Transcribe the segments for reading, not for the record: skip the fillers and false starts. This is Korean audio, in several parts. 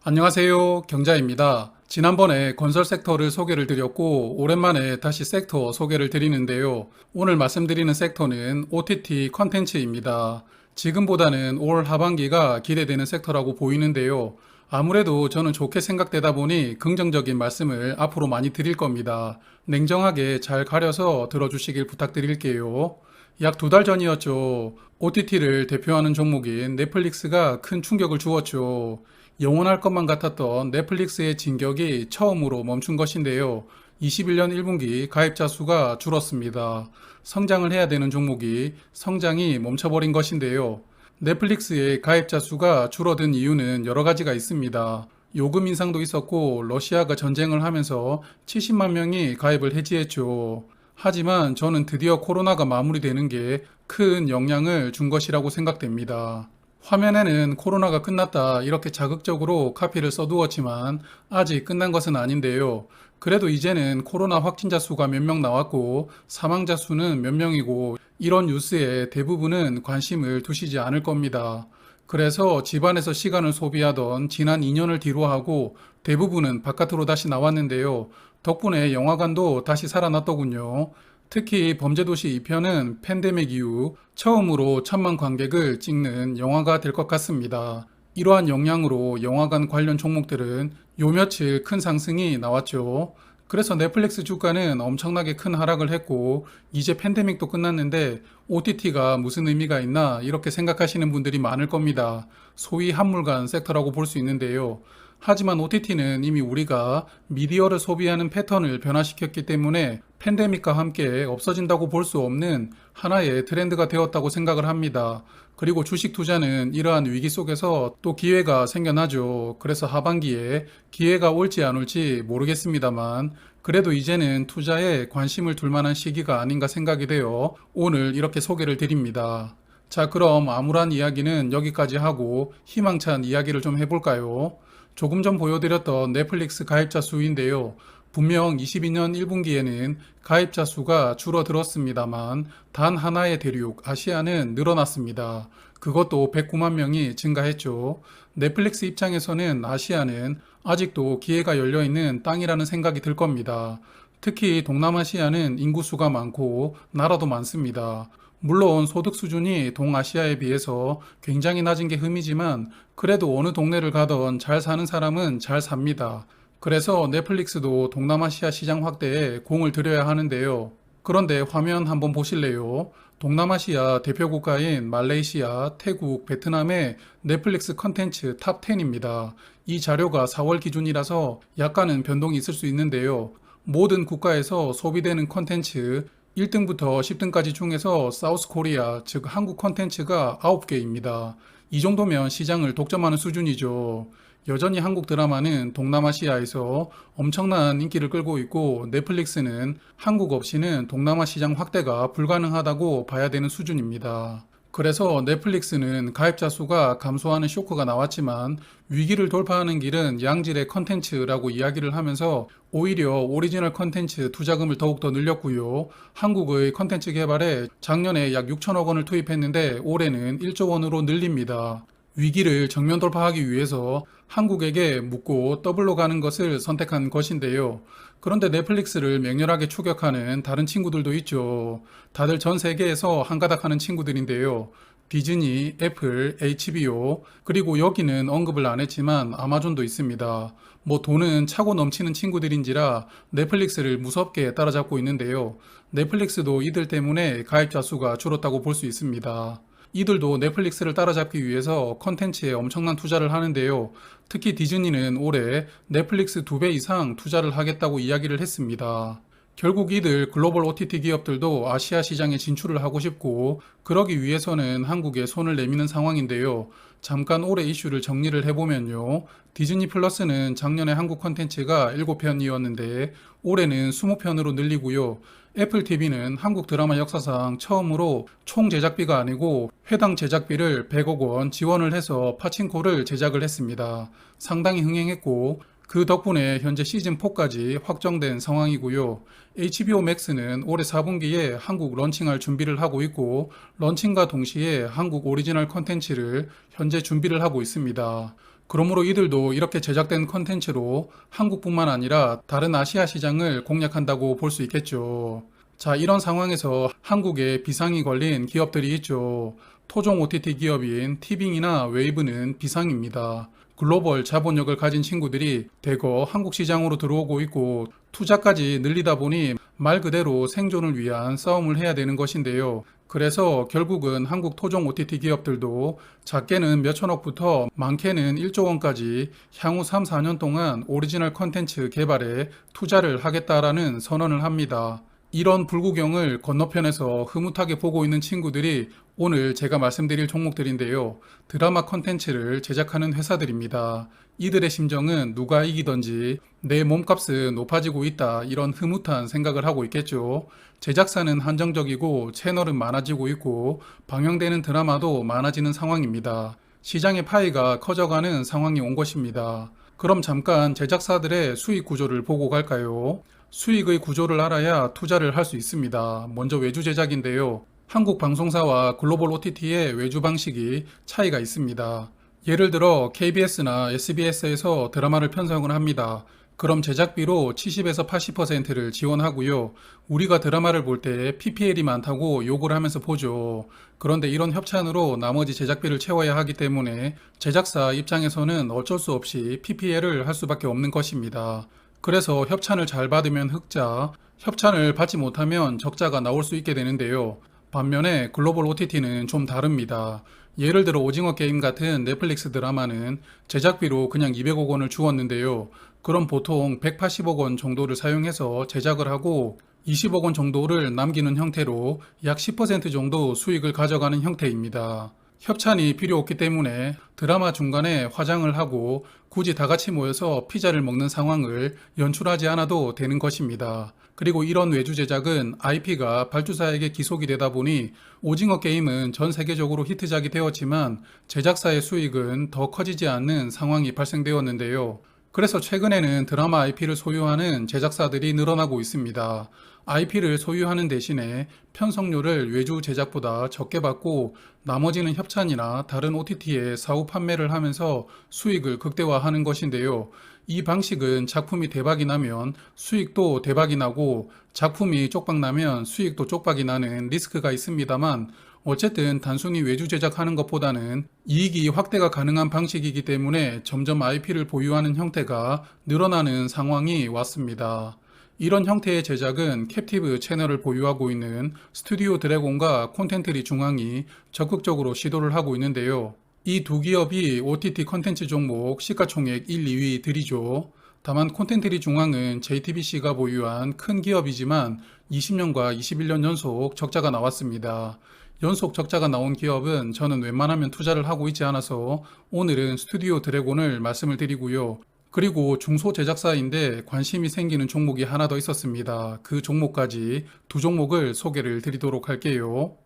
안녕하세요. 경자입니다. 지난번에 건설 섹터를 소개를 드렸고 오랜만에 다시 섹터 소개를 드리는데요. 오늘 말씀드리는 섹터는 OTT 컨텐츠입니다. 지금보다는 올 하반기가 기대되는 섹터라고 보이는데요. 아무래도 저는 좋게 생각되다 보니 긍정적인 말씀을 앞으로 많이 드릴 겁니다. 냉정하게 잘 가려서 들어주시길 부탁드릴게요. 약 2달 전이었죠. OTT를 대표하는 종목인 넷플릭스가 큰 충격을 주었죠. 영원할 것만 같았던 넷플릭스의 진격이 처음으로 멈춘 것인데요. 21년 1분기 가입자 수가 줄었습니다. 성장을 해야 되는 종목이 성장이 멈춰버린 것인데요. 넷플릭스의 가입자 수가 줄어든 이유는 여러 가지가 있습니다. 요금 인상도 있었고 러시아가 전쟁을 하면서 70만 명이 가입을 해지했죠. 하지만 저는 드디어 코로나가 마무리되는 게 큰 영향을 준 것이라고 생각됩니다. 화면에는 코로나가 끝났다 이렇게 자극적으로 카피를 써두었지만 아직 끝난 것은 아닌데요. 그래도 이제는 코로나 확진자 수가 몇 명 나왔고 사망자 수는 몇 명이고 이런 뉴스에 대부분은 관심을 두시지 않을 겁니다. 그래서 집안에서 시간을 소비하던 지난 2년을 뒤로하고 대부분은 바깥으로 다시 나왔는데요. 덕분에 영화관도 다시 살아났더군요. 특히 범죄도시 2편은 팬데믹 이후 처음으로 1,000만 관객을 찍는 영화가 될 것 같습니다. 이러한 영향으로 영화관 관련 종목들은 요 며칠 큰 상승이 나왔죠. 그래서 넷플릭스 주가는 엄청나게 큰 하락을 했고 이제 팬데믹도 끝났는데 OTT가 무슨 의미가 있나 이렇게 생각하시는 분들이 많을 겁니다. 소위 한물간 섹터라고 볼 수 있는데요. 하지만 OTT는 이미 우리가 미디어를 소비하는 패턴을 변화시켰기 때문에 팬데믹과 함께 없어진다고 볼 수 없는 하나의 트렌드가 되었다고 생각을 합니다. 그리고 주식 투자는 이러한 위기 속에서 또 기회가 생겨나죠. 그래서 하반기에 기회가 올지 안 올지 모르겠습니다만 그래도 이제는 투자에 관심을 둘 만한 시기가 아닌가 생각이 되어 오늘 이렇게 소개를 드립니다. 자, 그럼 암울한 이야기는 여기까지 하고 희망찬 이야기를 좀 해볼까요? 조금 전 보여드렸던 넷플릭스 가입자 수인데요. 분명 22년 1분기에는 가입자 수가 줄어들었습니다만 단 하나의 대륙 아시아는 늘어났습니다. 그것도 109만 명이 증가했죠. 넷플릭스 입장에서는 아시아는 아직도 기회가 열려있는 땅이라는 생각이 들 겁니다. 특히 동남아시아는 인구수가 많고 나라도 많습니다. 물론 소득 수준이 동아시아에 비해서 굉장히 낮은 게 흠이지만 그래도 어느 동네를 가던 잘 사는 사람은 잘 삽니다. 그래서 넷플릭스도 동남아시아 시장 확대에 공을 들여야 하는데요. 그런데 화면 한번 보실래요? 동남아시아 대표 국가인 말레이시아, 태국, 베트남의 넷플릭스 컨텐츠 탑 10입니다. 이 자료가 4월 기준이라서 약간은 변동이 있을 수 있는데요. 모든 국가에서 소비되는 컨텐츠 1등부터 10등까지 중에서 사우스 코리아, 즉 한국 컨텐츠가 9개입니다. 이 정도면 시장을 독점하는 수준이죠. 여전히 한국 드라마는 동남아시아에서 엄청난 인기를 끌고 있고 넷플릭스는 한국 없이는 동남아 시장 확대가 불가능하다고 봐야 되는 수준입니다. 그래서 넷플릭스는 가입자 수가 감소하는 쇼크가 나왔지만 위기를 돌파하는 길은 양질의 컨텐츠라고 이야기를 하면서 오히려 오리지널 컨텐츠 투자금을 더욱더 늘렸고요. 한국의 컨텐츠 개발에 작년에 약 6천억 원을 투입했는데 올해는 1조 원으로 늘립니다. 위기를 정면 돌파하기 위해서 한국에게 묻고 더블로 가는 것을 선택한 것인데요. 그런데 넷플릭스를 맹렬하게 추격하는 다른 친구들도 있죠. 다들 전 세계에서 한가닥 하는 친구들인데요. 디즈니, 애플, HBO, 그리고 여기는 언급을 안 했지만 아마존도 있습니다. 뭐 돈은 차고 넘치는 친구들인지라 넷플릭스를 무섭게 따라잡고 있는데요. 넷플릭스도 이들 때문에 가입자 수가 줄었다고 볼 수 있습니다. 이들도 넷플릭스를 따라잡기 위해서 컨텐츠에 엄청난 투자를 하는데요. 특히 디즈니는 올해 넷플릭스 2배 이상 투자를 하겠다고 이야기를 했습니다. 결국 이들 글로벌 OTT 기업들도 아시아 시장에 진출을 하고 싶고 그러기 위해서는 한국에 손을 내미는 상황인데요. 잠깐 올해 이슈를 정리를 해보면요. 디즈니 플러스는 작년에 한국 컨텐츠가 7편이었는데 올해는 20편으로 늘리고요. 애플 TV는 한국 드라마 역사상 처음으로 총 제작비가 아니고 회당 제작비를 100억 원 지원을 해서 파친코를 제작을 했습니다. 상당히 흥행했고 그 덕분에 현재 시즌4까지 확정된 상황이고요. HBO Max는 올해 4분기에 한국 런칭할 준비를 하고 있고 런칭과 동시에 한국 오리지널 컨텐츠를 현재 준비를 하고 있습니다. 그러므로 이들도 이렇게 제작된 컨텐츠로 한국뿐만 아니라 다른 아시아 시장을 공략한다고 볼 수 있겠죠. 자, 이런 상황에서 한국에 비상이 걸린 기업들이 있죠. 토종 OTT 기업인 티빙이나 웨이브는 비상입니다. 글로벌 자본력을 가진 친구들이 대거 한국 시장으로 들어오고 있고 투자까지 늘리다 보니 말 그대로 생존을 위한 싸움을 해야 되는 것인데요. 그래서 결국은 한국 토종 OTT 기업들도 작게는 몇천억부터 많게는 1조 원까지 향후 3, 4년 동안 오리지널 컨텐츠 개발에 투자를 하겠다라는 선언을 합니다. 이런 불구경을 건너편에서 흐뭇하게 보고 있는 친구들이 오늘 제가 말씀드릴 종목들인데요. 드라마 컨텐츠를 제작하는 회사들입니다. 이들의 심정은 누가 이기던지 내 몸값은 높아지고 있다 이런 흐뭇한 생각을 하고 있겠죠. 제작사는 한정적이고 채널은 많아지고 있고 방영되는 드라마도 많아지는 상황입니다. 시장의 파이가 커져가는 상황이 온 것입니다. 그럼 잠깐 제작사들의 수익 구조를 보고 갈까요? 수익의 구조를 알아야 투자를 할 수 있습니다. 먼저 외주 제작인데요. 한국 방송사와 글로벌 OTT의 외주 방식이 차이가 있습니다. 예를 들어 KBS나 SBS에서 드라마를 편성을 합니다. 그럼 제작비로 70에서 80%를 지원하고요. 우리가 드라마를 볼 때 PPL이 많다고 욕을 하면서 보죠. 그런데 이런 협찬으로 나머지 제작비를 채워야 하기 때문에 제작사 입장에서는 어쩔 수 없이 PPL을 할 수밖에 없는 것입니다. 그래서 협찬을 잘 받으면 흑자, 협찬을 받지 못하면 적자가 나올 수 있게 되는데요. 반면에 글로벌 OTT는 좀 다릅니다. 예를 들어 오징어 게임 같은 넷플릭스 드라마는 제작비로 그냥 200억 원을 주었는데요. 그럼 보통 180억 원 정도를 사용해서 제작을 하고 20억 원 정도를 남기는 형태로 약 10% 정도 수익을 가져가는 형태입니다. 협찬이 필요 없기 때문에 드라마 중간에 화장을 하고 굳이 다 같이 모여서 피자를 먹는 상황을 연출하지 않아도 되는 것입니다. 그리고 이런 외주 제작은 IP가 발주사에게 기속이 되다 보니 오징어 게임은 전 세계적으로 히트작이 되었지만 제작사의 수익은 더 커지지 않는 상황이 발생되었는데요. 그래서 최근에는 드라마 IP를 소유하는 제작사들이 늘어나고 있습니다. IP를 소유하는 대신에 편성료를 외주 제작보다 적게 받고 나머지는 협찬이나 다른 OTT에 사후 판매를 하면서 수익을 극대화하는 것인데요. 이 방식은 작품이 대박이 나면 수익도 대박이 나고 작품이 쪽박 나면 수익도 쪽박이 나는 리스크가 있습니다만 어쨌든 단순히 외주 제작하는 것보다는 이익이 확대가 가능한 방식이기 때문에 점점 IP를 보유하는 형태가 늘어나는 상황이 왔습니다. 이런 형태의 제작은 캡티브 채널을 보유하고 있는 스튜디오 드래곤과 콘텐트리 중앙이 적극적으로 시도를 하고 있는데요. 이 두 기업이 OTT 컨텐츠 종목 시가총액 1, 2위들이죠. 다만 콘텐트리 중앙은 JTBC가 보유한 큰 기업이지만 20년과 21년 연속 적자가 나왔습니다. 연속 적자가 나온 기업은 저는 웬만하면 투자를 하고 있지 않아서 오늘은 스튜디오 드래곤을 말씀을 드리고요. 그리고 중소 제작사인데 관심이 생기는 종목이 하나 더 있었습니다. 그 종목까지 두 종목을 소개를 드리도록 할게요.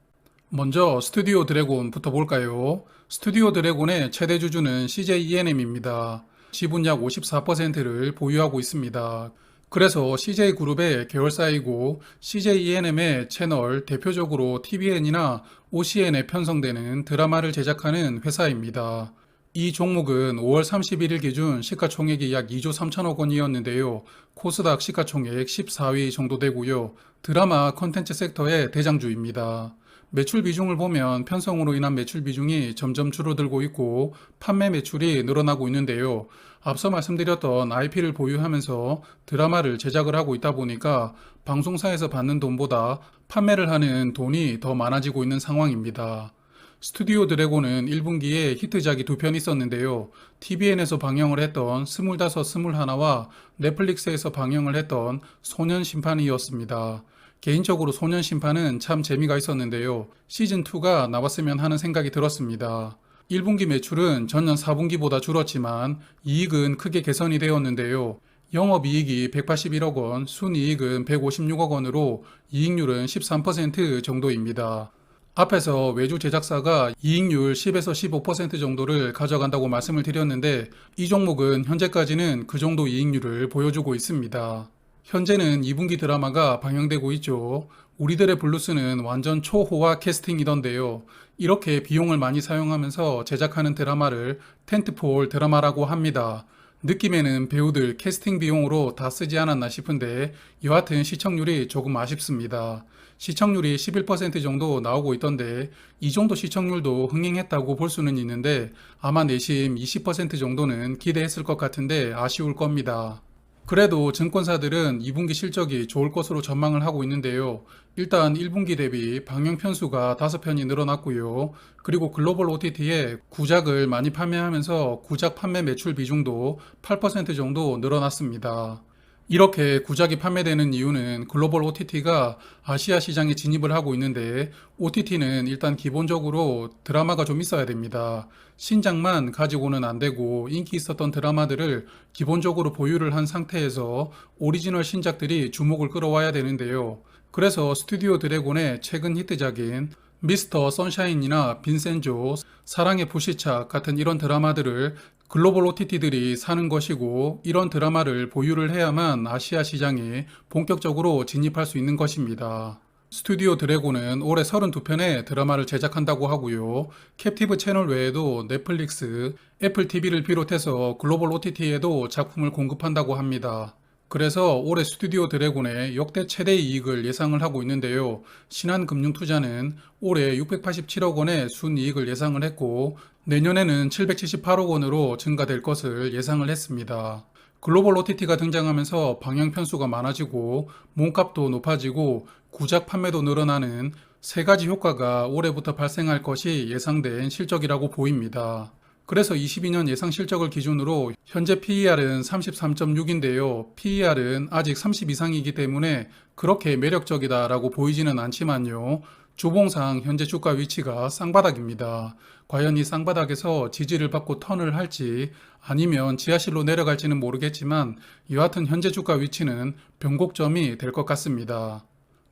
먼저 스튜디오 드래곤부터 볼까요? 스튜디오 드래곤의 최대 주주는 CJ ENM입니다. 지분 약 54%를 보유하고 있습니다. 그래서 CJ그룹의 계열사이고 CJ ENM의 채널 대표적으로 TVN이나 OCN에 편성되는 드라마를 제작하는 회사입니다. 이 종목은 5월 31일 기준 시가총액이 약 2조 3천억 원이었는데요. 코스닥 시가총액 14위 정도 되고요. 드라마 컨텐츠 섹터의 대장주입니다. 매출 비중을 보면 편성으로 인한 매출 비중이 점점 줄어들고 있고 판매 매출이 늘어나고 있는데요. 앞서 말씀드렸던 IP를 보유하면서 드라마를 제작을 하고 있다 보니까 방송사에서 받는 돈보다 판매를 하는 돈이 더 많아지고 있는 상황입니다. 스튜디오 드래곤은 1분기에 히트작이 두 편 있었는데요. TVN에서 방영을 했던 25, 21와 넷플릭스에서 방영을 했던 소년심판이었습니다. 개인적으로 소년심판은 참 재미가 있었는데요. 시즌2가 나왔으면 하는 생각이 들었습니다. 1분기 매출은 전년 4분기보다 줄었지만 이익은 크게 개선이 되었는데요. 영업이익이 181억 원, 순이익은 156억 원으로 이익률은 13% 정도입니다. 앞에서 외주 제작사가 이익률 10에서 15% 정도를 가져간다고 말씀을 드렸는데 이 종목은 현재까지는 그 정도 이익률을 보여주고 있습니다. 현재는 2분기 드라마가 방영되고 있죠. 우리들의 블루스는 완전 초호화 캐스팅이던데요. 이렇게 비용을 많이 사용하면서 제작하는 드라마를 텐트폴 드라마라고 합니다. 느낌에는 배우들 캐스팅 비용으로 다 쓰지 않았나 싶은데 여하튼 시청률이 조금 아쉽습니다. 시청률이 11% 정도 나오고 있던데 이 정도 시청률도 흥행했다고 볼 수는 있는데 아마 내심 20% 정도는 기대했을 것 같은데 아쉬울 겁니다. 그래도 증권사들은 2분기 실적이 좋을 것으로 전망을 하고 있는데요. 일단 1분기 대비 방영 편수가 5편이 늘어났고요. 그리고 글로벌 OTT에 구작을 많이 판매하면서 구작 판매 매출 비중도 8% 정도 늘어났습니다. 이렇게 구작이 판매되는 이유는 글로벌 OTT가 아시아 시장에 진입을 하고 있는데 OTT는 일단 기본적으로 드라마가 좀 있어야 됩니다. 신작만 가지고는 안 되고 인기 있었던 드라마들을 기본적으로 보유를 한 상태에서 오리지널 신작들이 주목을 끌어와야 되는데요. 그래서 스튜디오 드래곤의 최근 히트작인 미스터 선샤인이나 빈센조, 사랑의 불시착 같은 이런 드라마들을 글로벌 OTT들이 사는 것이고 이런 드라마를 보유를 해야만 아시아 시장에 본격적으로 진입할 수 있는 것입니다. 스튜디오 드래곤은 올해 32편의 드라마를 제작한다고 하고요. 캡티브 채널 외에도 넷플릭스, 애플 TV를 비롯해서 글로벌 OTT에도 작품을 공급한다고 합니다. 그래서 올해 스튜디오 드래곤의 역대 최대 이익을 예상을 하고 있는데요. 신한금융투자는 올해 687억 원의 순이익을 예상을 했고 내년에는 778억 원으로 증가될 것을 예상을 했습니다. 글로벌 OTT가 등장하면서 방영 편수가 많아지고 몸값도 높아지고 구작 판매도 늘어나는 세 가지 효과가 올해부터 발생할 것이 예상된 실적이라고 보입니다. 그래서 22년 예상 실적을 기준으로 현재 PER은 33.6인데요. PER은 아직 30 이상이기 때문에 그렇게 매력적이다라고 보이지는 않지만요. 주봉상 현재 주가 위치가 쌍바닥입니다. 과연 이 쌍바닥에서 지지를 받고 턴을 할지 아니면 지하실로 내려갈지는 모르겠지만 여하튼 현재 주가 위치는 변곡점이 될 것 같습니다.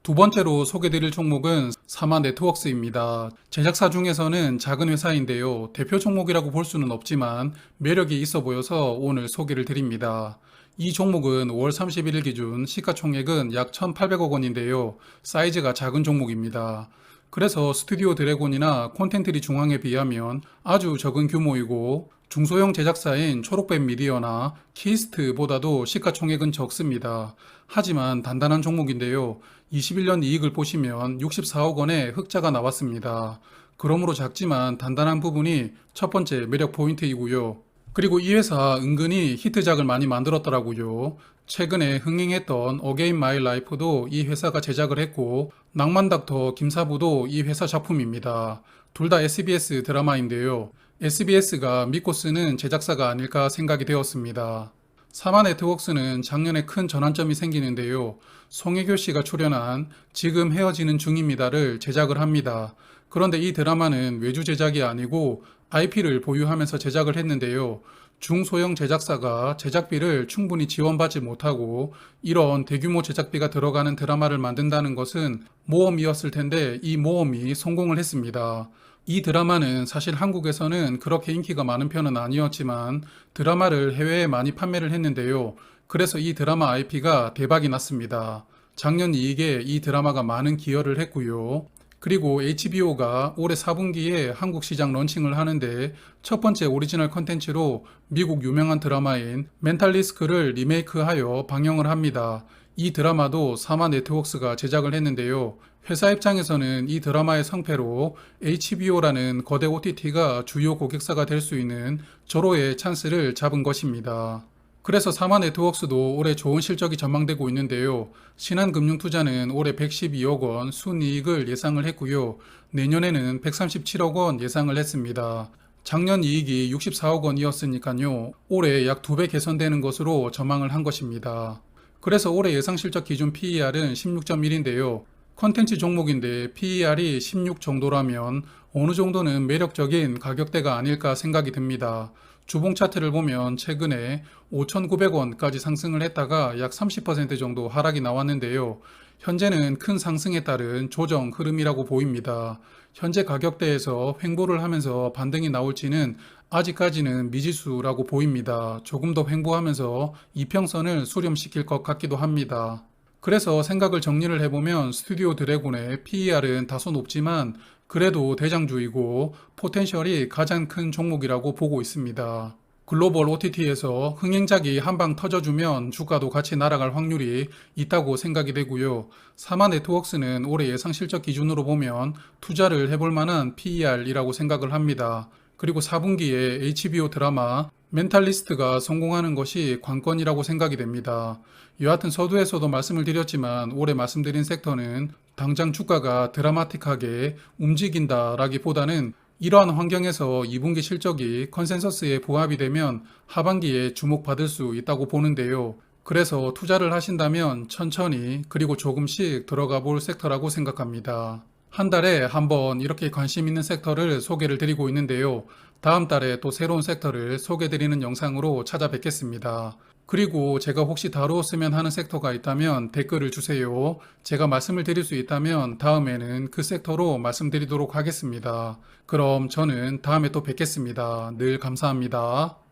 두 번째로 소개드릴 종목은 사마 네트워크스입니다. 제작사 중에서는 작은 회사인데요. 대표 종목이라고 볼 수는 없지만 매력이 있어 보여서 오늘 소개를 드립니다. 이 종목은 5월 31일 기준 시가총액은 약 1,800억 원인데요. 사이즈가 작은 종목입니다. 그래서 스튜디오 드래곤이나 콘텐트리 중앙에 비하면 아주 적은 규모이고 중소형 제작사인 초록뱀 미디어나 키스트보다도 시가총액은 적습니다. 하지만 단단한 종목인데요. 21년 이익을 보시면 64억 원의 흑자가 나왔습니다. 그러므로 작지만 단단한 부분이 첫 번째 매력 포인트이고요. 그리고 이 회사 은근히 히트작을 많이 만들었더라고요. 최근에 흥행했던 어게인 마이 라이프도 이 회사가 제작을 했고 낭만닥터 김사부도 이 회사 작품입니다. 둘 다 SBS 드라마인데요. SBS가 믿고 쓰는 제작사가 아닐까 생각이 되었습니다. 사마네트웍스는 작년에 큰 전환점이 생기는데요. 송혜교 씨가 출연한 지금 헤어지는 중입니다를 제작을 합니다. 그런데 이 드라마는 외주 제작이 아니고 IP를 보유하면서 제작을 했는데요. 중소형 제작사가 제작비를 충분히 지원받지 못하고 이런 대규모 제작비가 들어가는 드라마를 만든다는 것은 모험이었을 텐데 이 모험이 성공을 했습니다. 이 드라마는 사실 한국에서는 그렇게 인기가 많은 편은 아니었지만 드라마를 해외에 많이 판매를 했는데요. 그래서 이 드라마 IP가 대박이 났습니다. 작년 이익에 이 드라마가 많은 기여를 했고요. 그리고 HBO가 올해 4분기에 한국 시장 런칭을 하는데 첫 번째 오리지널 컨텐츠로 미국 유명한 드라마인 멘탈리스크를 리메이크하여 방영을 합니다. 이 드라마도 사마 네트워크스가 제작을 했는데요. 회사 입장에서는 이 드라마의 성패로 HBO라는 거대 OTT가 주요 고객사가 될 수 있는 절호의 찬스를 잡은 것입니다. 그래서 사마 네트워크스도 올해 좋은 실적이 전망되고 있는데요. 신한금융투자는 올해 112억 원 순이익을 예상을 했고요. 내년에는 137억 원 예상을 했습니다. 작년 이익이 64억 원이었으니까요. 올해 약 2배 개선되는 것으로 전망을 한 것입니다. 그래서 올해 예상 실적 기준 PER은 16.1인데요. 컨텐츠 종목인데 PER이 16 정도라면 어느 정도는 매력적인 가격대가 아닐까 생각이 듭니다. 주봉 차트를 보면 최근에 5,900원까지 상승을 했다가 약 30% 정도 하락이 나왔는데요. 현재는 큰 상승에 따른 조정 흐름이라고 보입니다. 현재 가격대에서 횡보를 하면서 반등이 나올지는 아직까지는 미지수라고 보입니다. 조금 더 횡보하면서 이평선을 수렴시킬 것 같기도 합니다. 그래서 생각을 정리를 해보면 스튜디오 드래곤의 PER은 다소 높지만 그래도 대장주이고 포텐셜이 가장 큰 종목이라고 보고 있습니다. 글로벌 OTT에서 흥행작이 한방 터져주면 주가도 같이 날아갈 확률이 있다고 생각이 되고요. 사마 네트워크스는 올해 예상 실적 기준으로 보면 투자를 해볼 만한 PER이라고 생각을 합니다. 그리고 4분기에 HBO 드라마 멘탈리스트가 성공하는 것이 관건이라고 생각이 됩니다. 여하튼 서두에서도 말씀을 드렸지만 올해 말씀드린 섹터는 당장 주가가 드라마틱하게 움직인다라기보다는 이러한 환경에서 2분기 실적이 컨센서스에 부합이 되면 하반기에 주목받을 수 있다고 보는데요. 그래서 투자를 하신다면 천천히 그리고 조금씩 들어가 볼 섹터라고 생각합니다. 한 달에 한 번 이렇게 관심 있는 섹터를 소개를 드리고 있는데요. 다음 달에 또 새로운 섹터를 소개 드리는 영상으로 찾아뵙겠습니다. 그리고 제가 혹시 다루었으면 하는 섹터가 있다면 댓글을 주세요. 제가 말씀을 드릴 수 있다면 다음에는 그 섹터로 말씀드리도록 하겠습니다. 그럼 저는 다음에 또 뵙겠습니다. 늘 감사합니다.